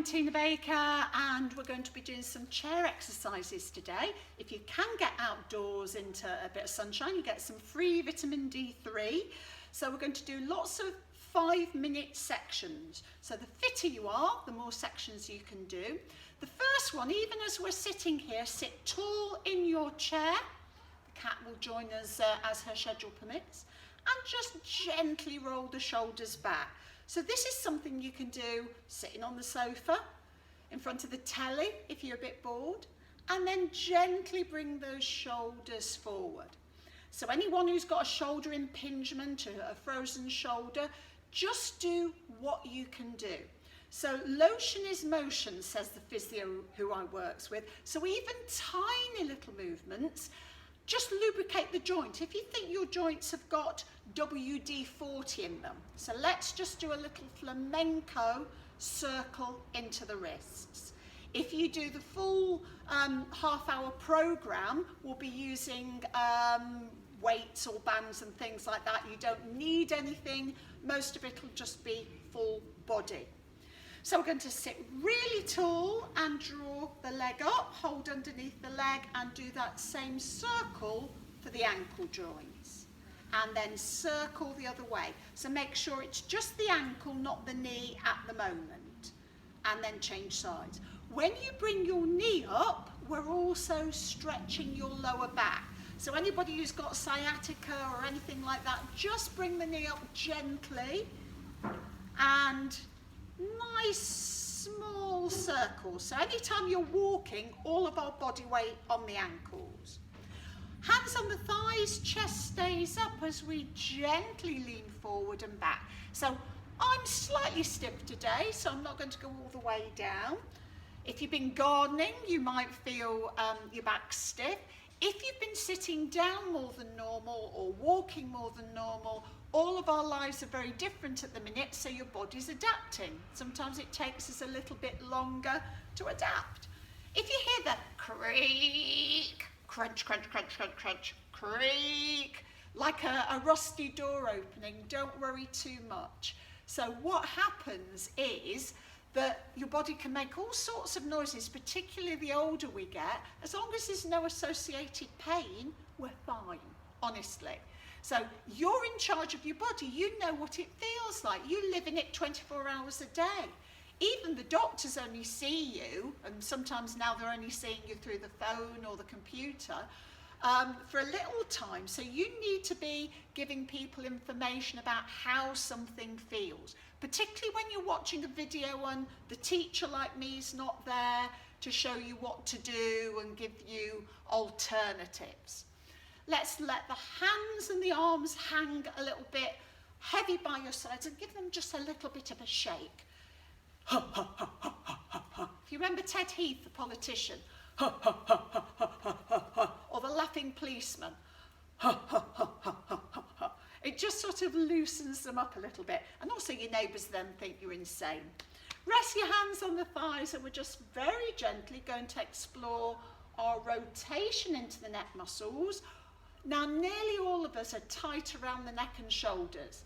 Tina Baker, and we're going to be doing some chair exercises today. If you can get outdoors into a bit of sunshine, you get some free vitamin D3. So we're going to do lots of 5-minute sections. So the fitter you are, the more sections you can do. The first one, even as we're sitting here, sit tall in your chair. The cat will join us as her schedule permits. And just gently roll the shoulders back. So this is something you can do sitting on the sofa, in front of the telly if you're a bit bored, and then gently bring those shoulders forward. So anyone who's got a shoulder impingement or a frozen shoulder, just do what you can do. So lotion is motion, says the physio who I works with. So even tiny little movements just lubricate the joint. If you think your joints have got WD-40 in them. So let's just do a little flamenco circle into the wrists. If you do the full half-hour program, we'll be using weights or bands and things like that. You don't need anything. Most of it will just be full body. So we're going to sit really tall and draw the leg up, hold underneath the leg and do that same circle for the ankle joints. And then circle the other way. So make sure it's just the ankle, not the knee at the moment. And then change sides. When you bring your knee up, we're also stretching your lower back. So anybody who's got sciatica or anything like that, just bring the knee up gently and nice small circles. So anytime you're walking, all of our body weight on the ankles. Hands on the thighs, chest stays up as we gently lean forward and back. So I'm slightly stiff today, so I'm not going to go all the way down. If you've been gardening, you might feel your back stiff. If you've been sitting down more than normal or walking more than normal, all of our lives are very different at the minute, so your body's adapting. Sometimes it takes us a little bit longer to adapt. If you hear the creak, crunch, crunch, crunch, crunch, crunch, creak, like a rusty door opening, don't worry too much. So what happens is that your body can make all sorts of noises, particularly the older we get. As long as there's no associated pain, we're fine, honestly. So you're in charge of your body. You know what it feels like. You live in it 24 hours a day. Even the doctors only see you, and sometimes now they're only seeing you through the phone or the computer, for a little time. So you need to be giving people information about how something feels, particularly when you're watching a video and the teacher like me is not there to show you what to do and give you alternatives. Let's let the hands and the arms hang a little bit heavy by your sides and give them just a little bit of a shake. If you remember Ted Heath, the politician, or the laughing policeman, it just sort of loosens them up a little bit. And also your neighbours then think you're insane. Rest your hands on the thighs and we're just very gently going to explore our rotation into the neck muscles. Now, nearly all of us are tight around the neck and shoulders.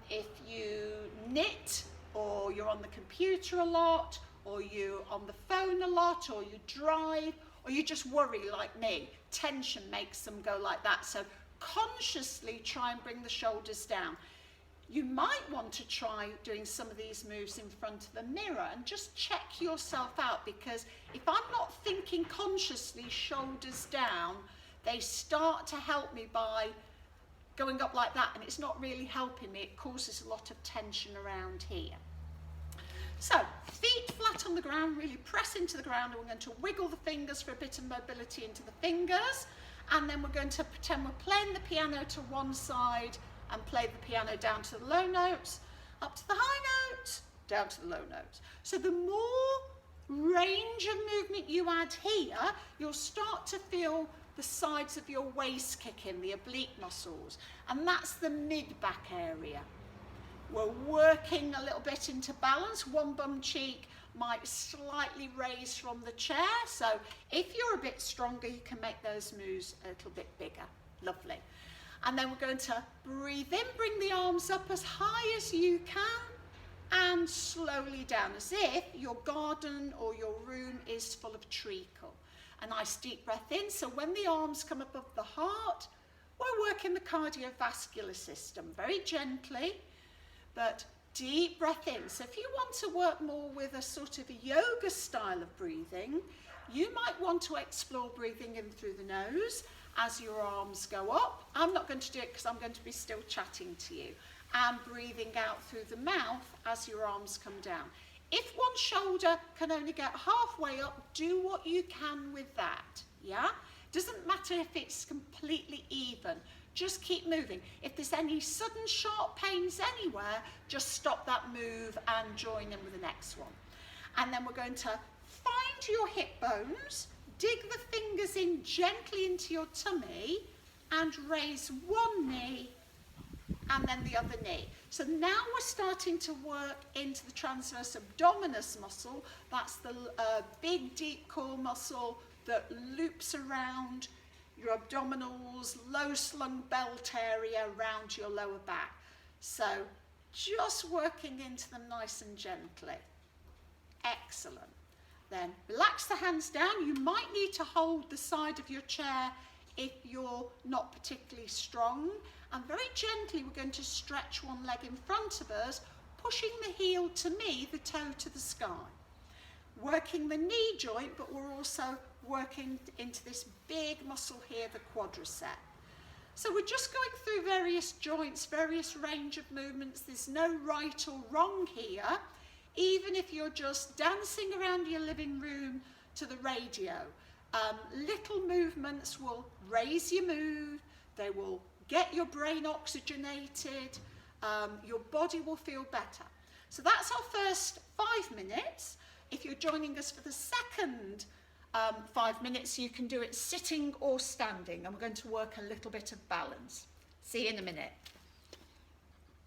If you knit, or you're on the computer a lot, or you're on the phone a lot, or you drive, or you just worry like me, tension makes them go like that. So consciously try and bring the shoulders down. You might want to try doing some of these moves in front of the mirror and just check yourself out, because if I'm not thinking consciously shoulders down, they start to help me by going up like that, and it's not really helping me. It causes a lot of tension around here. So feet flat on the ground, really press into the ground, and we're going to wiggle the fingers for a bit of mobility into the fingers, and then we're going to pretend we're playing the piano to one side and play the piano down to the low notes, up to the high notes, down to the low notes. So the more range of movement you add here, you'll start to feel the sides of your waist kick in, the oblique muscles, and that's the mid-back area. We're working a little bit into balance. One bum cheek might slightly raise from the chair, so if you're a bit stronger, you can make those moves a little bit bigger. Lovely. And then we're going to breathe in, bring the arms up as high as you can, and slowly down, as if your garden or your room is full of treacle. A nice deep breath in, so when the arms come above the heart, we're working the cardiovascular system very gently, but deep breath in. So if you want to work more with a sort of a yoga style of breathing, you might want to explore breathing in through the nose as your arms go up. I'm not going to do it because I'm going to be still chatting to you. And breathing out through the mouth as your arms come down. If one shoulder can only get halfway up, do what you can with that, yeah? Doesn't matter if it's completely even, just keep moving. If there's any sudden sharp pains anywhere, just stop that move and join in with the next one. And then we're going to find your hip bones, dig the fingers in gently into your tummy and raise one knee and then the other knee. So now we're starting to work into the transverse abdominis muscle. That's the big deep core muscle that loops around your abdominals, low slung belt area around your lower back. So just working into them nice and gently. Excellent. Then relax the hands down. You might need to hold the side of your chair if you're not particularly strong. And very gently we're going to stretch one leg in front of us, pushing the heel to me, the toe to the sky. Working the knee joint, but we're also working into this big muscle here, the quadricep. So we're just going through various joints, various range of movements. There's no right or wrong here. Even if you're just dancing around your living room to the radio, little movements will raise your mood, they will get your brain oxygenated, your body will feel better. So that's our first 5 minutes. If you're joining us for the second 5 minutes, you can do it sitting or standing, and we're going to work a little bit of balance. See you in a minute.